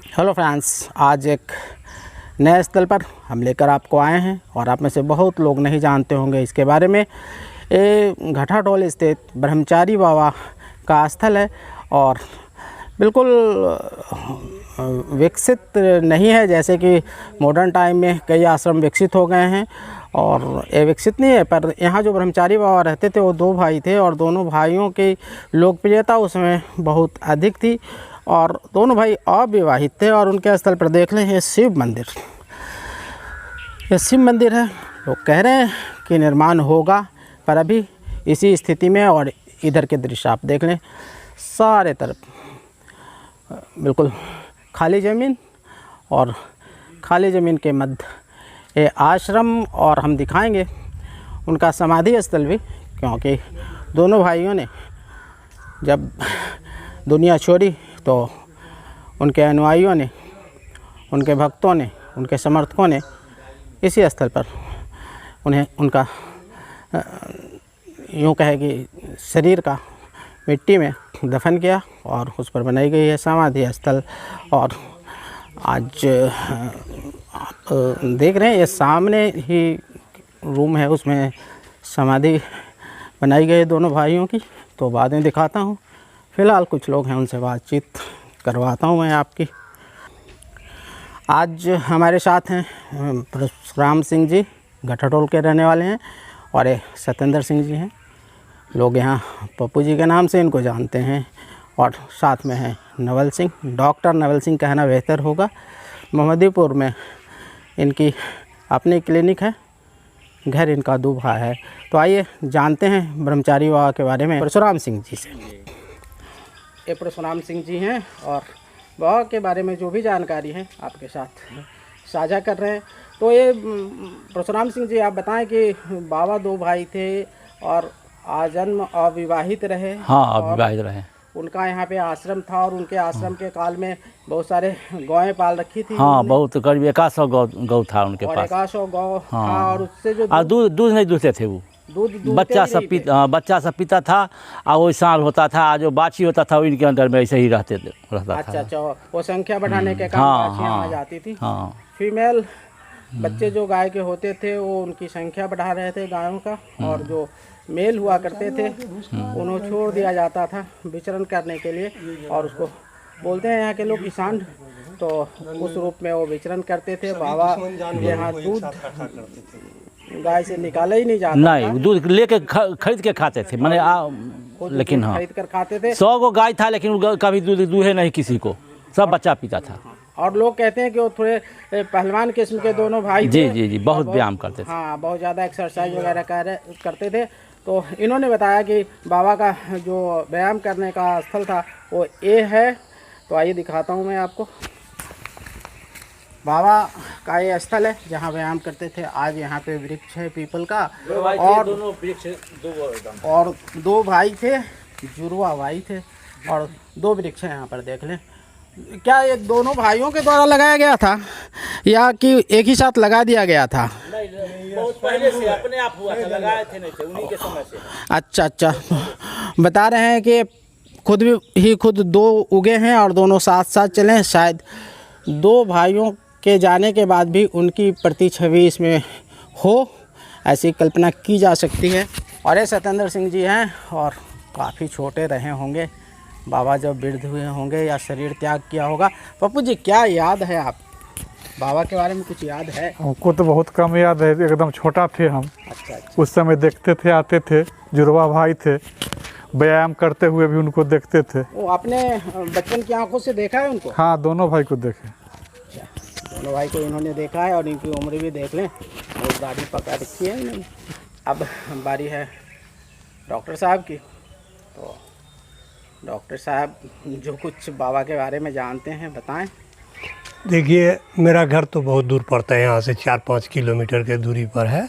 Hello friends, आज एक नए स्थल पर हम लेकर आपको आए हैं और आप में से बहुत लोग नहीं जानते होंगे इसके बारे में। ये घटाटोल स्थित ब्रह्मचारी बाबा का स्थल है और बिल्कुल विकसित नहीं है, जैसे कि मॉडर्न टाइम में कई आश्रम विकसित हो गए हैं और ये विकसित नहीं है। पर यहाँ जो ब्रह्मचारी बाबा रहते थे वो दो भाई थे और दोनों भाइयों की लोकप्रियता उसमें बहुत अधिक थी और दोनों भाई अविवाहित थे। और उनके स्थल पर देख लें ये शिव मंदिर, ये शिव मंदिर है। लोग कह रहे हैं कि निर्माण होगा, पर अभी इसी स्थिति में। और इधर के दृश्य आप देख लें, सारे तरफ बिल्कुल खाली ज़मीन और खाली ज़मीन के मध्य ये आश्रम। और हम दिखाएंगे उनका समाधि स्थल भी, क्योंकि दोनों भाइयों ने जब दुनिया छोड़ी तो उनके अनुयायियों ने, उनके भक्तों ने, उनके समर्थकों ने इसी स्थल पर उन्हें उनका यूँ कहे कि शरीर का मिट्टी में दफन किया और उस पर बनाई गई है समाधि स्थल। और आज आप देख रहे हैं ये सामने ही रूम है, उसमें समाधि बनाई गई है दोनों भाइयों की। तो बाद में दिखाता हूँ, फ़िलहाल कुछ लोग हैं उनसे बातचीत करवाता हूँ मैं आपकी। आज हमारे साथ हैं परशुराम सिंह जी, घटाटोल के रहने वाले हैं, और ये सत्येंद्र सिंह जी हैं। लोग यहाँ पप्पू जी के नाम से इनको जानते हैं। और साथ में है नवल सिंह, डॉक्टर नवल सिंह कहना बेहतर होगा। मोहम्मदीपुर में इनकी अपनी क्लिनिक है, घर इनका दूबा है। तो आइए जानते हैं ब्रह्मचारी बाबा के बारे में परशुराम सिंह जी से। ये परशुराम सिंह जी हैं और बाबा के बारे में जो भी जानकारी है आपके साथ साझा कर रहे हैं। तो ये परशुराम सिंह जी, आप बताएं कि बाबा दो भाई थे और आजन्म अविवाहित रहे। हाँ, अविवाहित रहे। उनका यहाँ पे आश्रम था और उनके आश्रम के काल में बहुत सारे गौएं पाल रखी थी। हाँ, बहुत करीब 100 गौ था उनके पास। 100 गौ हाँ। था और उससे जो दूध नहीं दूधते थे वो, बच्चा सब पीता था। और वो साल होता था, जो बाछी होता था इनके अंदर में ऐसे ही रहता था। अच्छा, वो संख्या बढ़ाने के काम बाछियां आ जाती थी। हाँ, फीमेल बच्चे जो गाय के होते थे वो उनकी संख्या बढ़ा रहे थे गायों का, और जो मेल हुआ करते थे उन्हें छोड़ दिया जाता था विचरण करने के लिए। और उसको बोलते हैं यहाँ के लोग किसान। तो उस रूप में वो विचरण करते थे। बाबा यहाँ दूध गाय से निकाला ही नहीं जाता, नहीं दूध लेके खरीद के खाते थे, मैंने लेकिन हाँ खरीद कर खाते थे। 100 गो गाय था, लेकिन कभी दूध दूहे नहीं किसी को, सब बच्चा पीता था। और लोग कहते हैं कि वो थोड़े पहलवान किस्म के दोनों भाई थे। जी, बहुत व्यायाम करते थे। हाँ, बहुत ज़्यादा एक्सरसाइज वगैरह करते थे। तो इन्होंने बताया कि बाबा का जो व्यायाम करने का स्थल था वो ये है। तो आइए दिखाता हूँ मैं आपको। बाबा का ये स्थल है जहाँ व्यायाम करते थे। आज यहाँ पे वृक्ष है पीपल का, और दोनों वृक्ष और दो भाई थे, जुड़वा भाई थे, और दो वृक्ष हैं यहाँ पर देख लें। क्या ये दोनों भाइयों के द्वारा लगाया गया था या कि एक ही साथ लगा दिया गया था? नहीं, बहुत पहले से अपने आप हुआ था, लगाए थे नहीं थे, उन्हीं के समय से। अच्छा, बता रहे हैं कि खुद दो उगे हैं और दोनों साथ साथ चले। शायद दो भाइयों के जाने के बाद भी उनकी प्रतिछवि इसमें हो, ऐसी कल्पना की जा सकती है। और ये सत्येंद्र सिंह जी हैं और काफ़ी छोटे रहे होंगे बाबा जब वृद्ध हुए होंगे या शरीर त्याग किया होगा। पप्पू जी, क्या याद है आप बाबा के बारे में, कुछ याद है? हमको तो बहुत कम याद है, एकदम छोटा थे हम। अच्छा। उस समय देखते थे, आते थे, जुड़वा भाई थे, व्यायाम करते हुए भी उनको देखते थे। वो आपने बचपन की आंखों से देखा है उनको? हाँ, दोनों भाई को देखे। दोनों भाई को इन्होंने देखा है और इनकी उम्र भी देख लें, और दाढ़ी पका रखी है इन्होंने। अब बारी है डॉक्टर साहब की। तो डॉक्टर साहब जो कुछ बाबा के बारे में जानते हैं बताएं। देखिए, मेरा घर तो बहुत दूर पड़ता है, यहाँ से 4-5 किलोमीटर के दूरी पर है।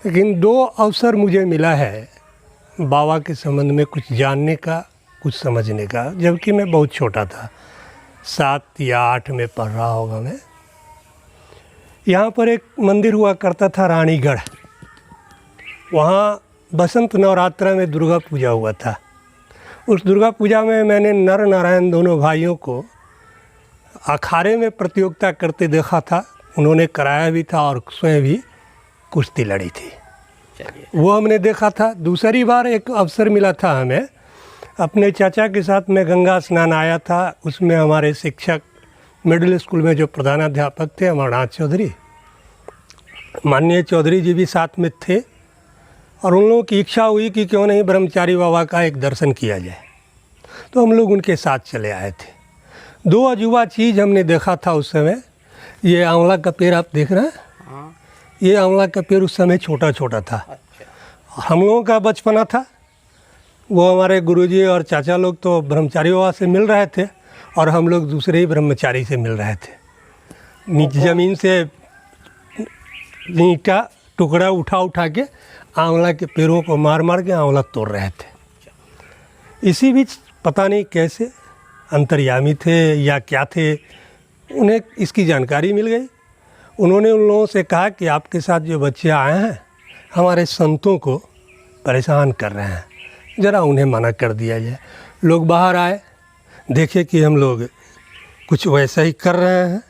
लेकिन 2 अवसर मुझे मिला है बाबा के संबंध में कुछ जानने का, कुछ समझने का, जबकि मैं बहुत छोटा था, 7 या 8 में पढ़ रहा होगा मैं। यहाँ पर एक मंदिर हुआ करता था रानीगढ़, वहाँ बसंत नवरात्रा में दुर्गा पूजा हुआ था। उस दुर्गा पूजा में मैंने नर नारायण दोनों भाइयों को अखाड़े में प्रतियोगिता करते देखा था, उन्होंने कराया भी था और स्वयं भी कुश्ती लड़ी थी, वो हमने देखा था। दूसरी बार एक अवसर मिला था हमें, अपने चाचा के साथ मैं गंगा स्नान आया था, उसमें हमारे शिक्षक मिडिल स्कूल में जो प्रधानाध्यापक थे अमरनाथ चौधरी, माननीय चौधरी जी भी साथ में थे, और उन लोगों की इच्छा हुई कि क्यों नहीं ब्रह्मचारी बाबा का एक दर्शन किया जाए, तो हम लोग उनके साथ चले आए थे। दो अजूबा चीज़ हमने देखा था उस समय। ये आंवला का पेड़ आप देख रहे हैं, ये आंवला का पेड़ उस समय छोटा छोटा था। हम लोगों का बचपना था, वो हमारे गुरुजी और चाचा लोग तो ब्रह्मचारी बाबा से मिल रहे थे और हम लोग दूसरे ही ब्रह्मचारी से मिल रहे थे। नीचे ज़मीन से ईंटा टुकड़ा उठा के आंवला के पेड़ों को मार मार के आंवला तोड़ रहे थे। इसी बीच पता नहीं कैसे अंतर्यामी थे या क्या थे, उन्हें इसकी जानकारी मिल गई। उन्होंने उन लोगों से कहा कि आपके साथ जो बच्चे आए हैं हमारे संतों को परेशान कर रहे हैं, ज़रा उन्हें मना कर दिया जाए। लोग बाहर आए, देखे कि हम लोग कुछ वैसा ही कर रहे हैं,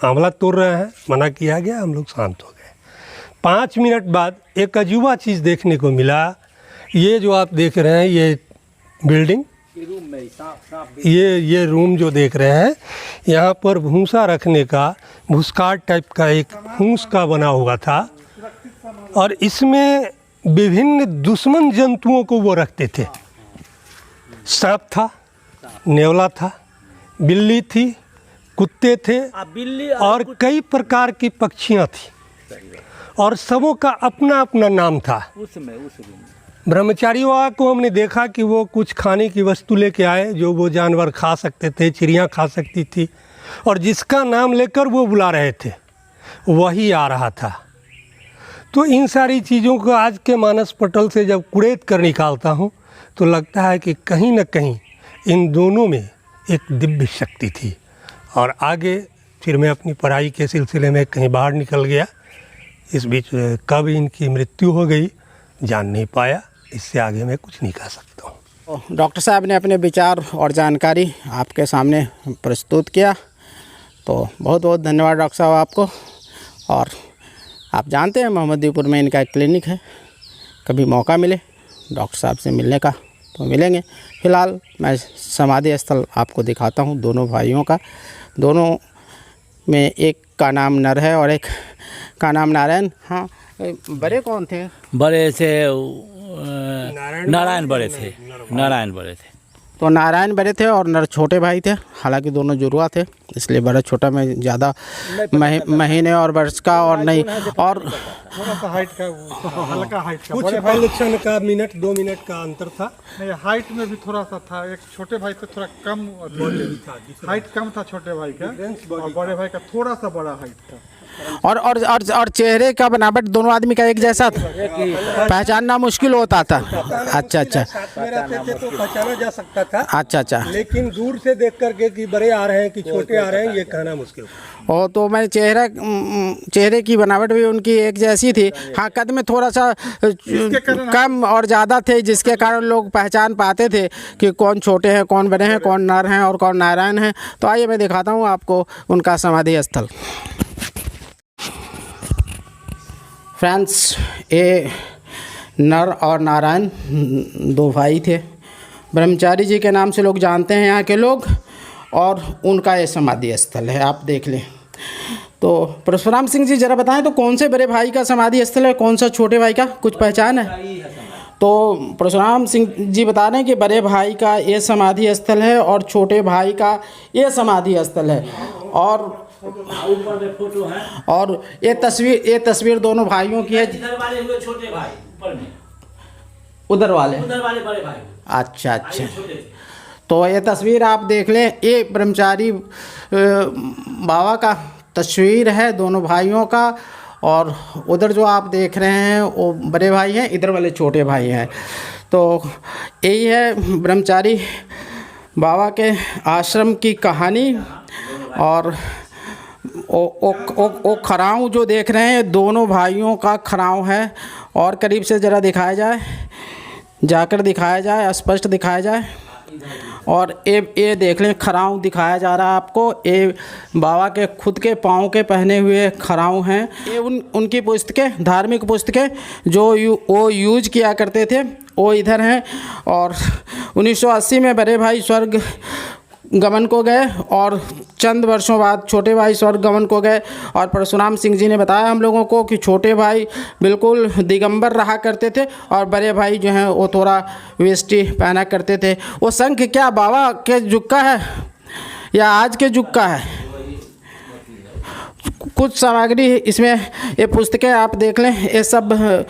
आंवला तोड़ रहे हैं, मना किया गया, हम लोग शांत हो गए। 5 मिनट बाद एक अजूबा चीज़ देखने को मिला। ये जो आप देख रहे हैं ये बिल्डिंग, ये रूम जो देख रहे हैं, यहाँ पर भूसा रखने का भूसकाट टाइप का एक फूस का बना हुआ था और इसमें विभिन्न दुश्मन जंतुओं को वो रखते थे। सांप था, नेवला था, बिल्ली थी, कुत्ते थे और कई प्रकार की पक्षियाँ थी और सबों का अपना अपना नाम था। ब्रह्मचारी बाबा को हमने देखा कि वो कुछ खाने की वस्तु लेके आए जो वो जानवर खा सकते थे, चिड़ियाँ खा सकती थी, और जिसका नाम लेकर वो बुला रहे थे वही आ रहा था। तो इन सारी चीज़ों को आज के मानस पटल से जब कुरेद कर निकालता हूँ तो लगता है कि कहीं न कहीं इन दोनों में एक दिव्य शक्ति थी। और आगे फिर मैं अपनी पढ़ाई के सिलसिले में कहीं बाहर निकल गया। इस बीच कब इनकी मृत्यु हो गई जान नहीं पाया। इससे आगे मैं कुछ नहीं कह सकता हूँ। डॉक्टर साहब ने अपने विचार और जानकारी आपके सामने प्रस्तुत किया, तो बहुत बहुत धन्यवाद डॉक्टर साहब आपको। और आप जानते हैं मोहम्मदीपुर में इनका एक क्लिनिक है, कभी मौका मिले डॉक्टर साहब से मिलने का तो मिलेंगे। फ़िलहाल मैं समाधि स्थल आपको दिखाता हूँ दोनों भाइयों का। दोनों में एक का नाम नर है और एक का नाम नारायण। हाँ, बड़े कौन थे? बड़े से नारायण बड़े थे, नारायण बड़े थे। तो नारायण बड़े थे और नर छोटे भाई थे। हालांकि दोनों जुड़वा थे, इसलिए बड़ा छोटा में ज़्यादा महीने और वर्ष का और नहीं, और थोड़ा सा हाइट का, हल्का हाइट का, कुछ परीक्षण का मिनट 2 मिनट का अंतर था। नहीं, हाइट में भी थोड़ा सा था। एक छोटे भाई से थोड़ा कम हाइट कम था छोटे भाई का, और बड़े भाई का थोड़ा सा बड़ा हाइट था। और चेहरे का बनावट दोनों आदमी का एक जैसा था, पहचानना मुश्किल होता था। अच्छा अच्छा, साथ में रहते थे तो पहचाना जा सकता था। अच्छा अच्छा, लेकिन दूर से देख करके कि बड़े आ रहे हैं कि छोटे आ रहे हैं ये कहना मुश्किल। और तो मैं चेहरे की बनावट भी उनकी एक जैसी थी। हाँ, कद में थोड़ा सा कम और ज़्यादा थे, जिसके कारण लोग पहचान पाते थे कि कौन छोटे हैं, कौन बड़े हैं, कौन नर हैं और कौन नारायण हैं। तो आइए मैं दिखाता हूँ आपको उनका समाधि स्थल। फ्रेंड्स, ये नर और नारायण दो भाई थे। ब्रह्मचारी जी के नाम से लोग जानते हैं यहाँ के लोग, और उनका ये समाधि स्थल है, आप देख लें। तो परशुराम सिंह जी ज़रा बताएं, तो कौन से बड़े भाई का समाधि स्थल है, कौन सा छोटे भाई का, कुछ पहचान है? तो परशुराम सिंह जी बता रहे हैं कि बड़े भाई का ये समाधि स्थल है और छोटे भाई का ये समाधि स्थल है। और ये तस्वीर दोनों भाइयों की है। इधर वाले हुए छोटे भाई, ऊपर में उधर वाले बड़े भाई। अच्छा अच्छा, तो ये तस्वीर आप देख लें, ये ब्रह्मचारी बाबा का तस्वीर है दोनों भाइयों का। और उधर जो आप देख रहे हैं वो बड़े भाई हैं, इधर वाले छोटे भाई हैं। तो यही है ब्रह्मचारी बाबा के आश्रम की कहानी। और वो खराव जो देख रहे हैं दोनों भाइयों का खराव है। और करीब से ज़रा दिखाया जाए, जाकर दिखाया जाए, स्पष्ट दिखाया जाए। और ये देख लें खराऊं दिखाया जा रहा है आपको। ये बाबा के खुद के पाँव के पहने हुए खराऊं हैं। ये उनकी पुस्तकें, धार्मिक पुस्तकें जो वो यूज किया करते थे वो इधर हैं। और 1980 में बड़े भाई स्वर्ग गमन को गए और चंद वर्षों बाद छोटे भाई स्वर्ग गमन को गए। और परशुराम सिंह जी ने बताया हम लोगों को कि छोटे भाई बिल्कुल दिगंबर रहा करते थे और बड़े भाई जो हैं वो थोड़ा वेष्टी पहना करते थे। वो शंख क्या बाबा के युग का है या आज के युग का है? कुछ सामग्री इसमें, ये पुस्तकें आप देख लें, ये सब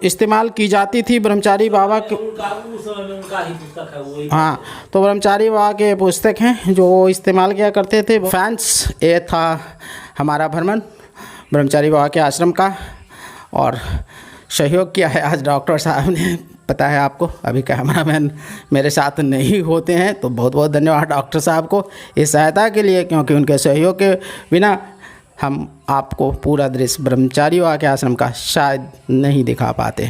इस्तेमाल की जाती थी ब्रह्मचारी बाबा के। हाँ, तो ब्रह्मचारी बाबा के पुस्तक हैं जो इस्तेमाल किया करते थे। फ्रेंड्स, ये था हमारा भ्रमण ब्रह्मचारी बाबा के आश्रम का और सहयोग किया है आज डॉक्टर साहब ने। पता है आपको, अभी कैमरामैन मेरे साथ नहीं होते हैं, तो बहुत बहुत धन्यवाद डॉक्टर साहब को इस सहायता के लिए, क्योंकि उनके सहयोग के बिना हम आपको पूरा दृश्य ब्रह्मचारी बाबा के आश्रम का शायद नहीं दिखा पाते।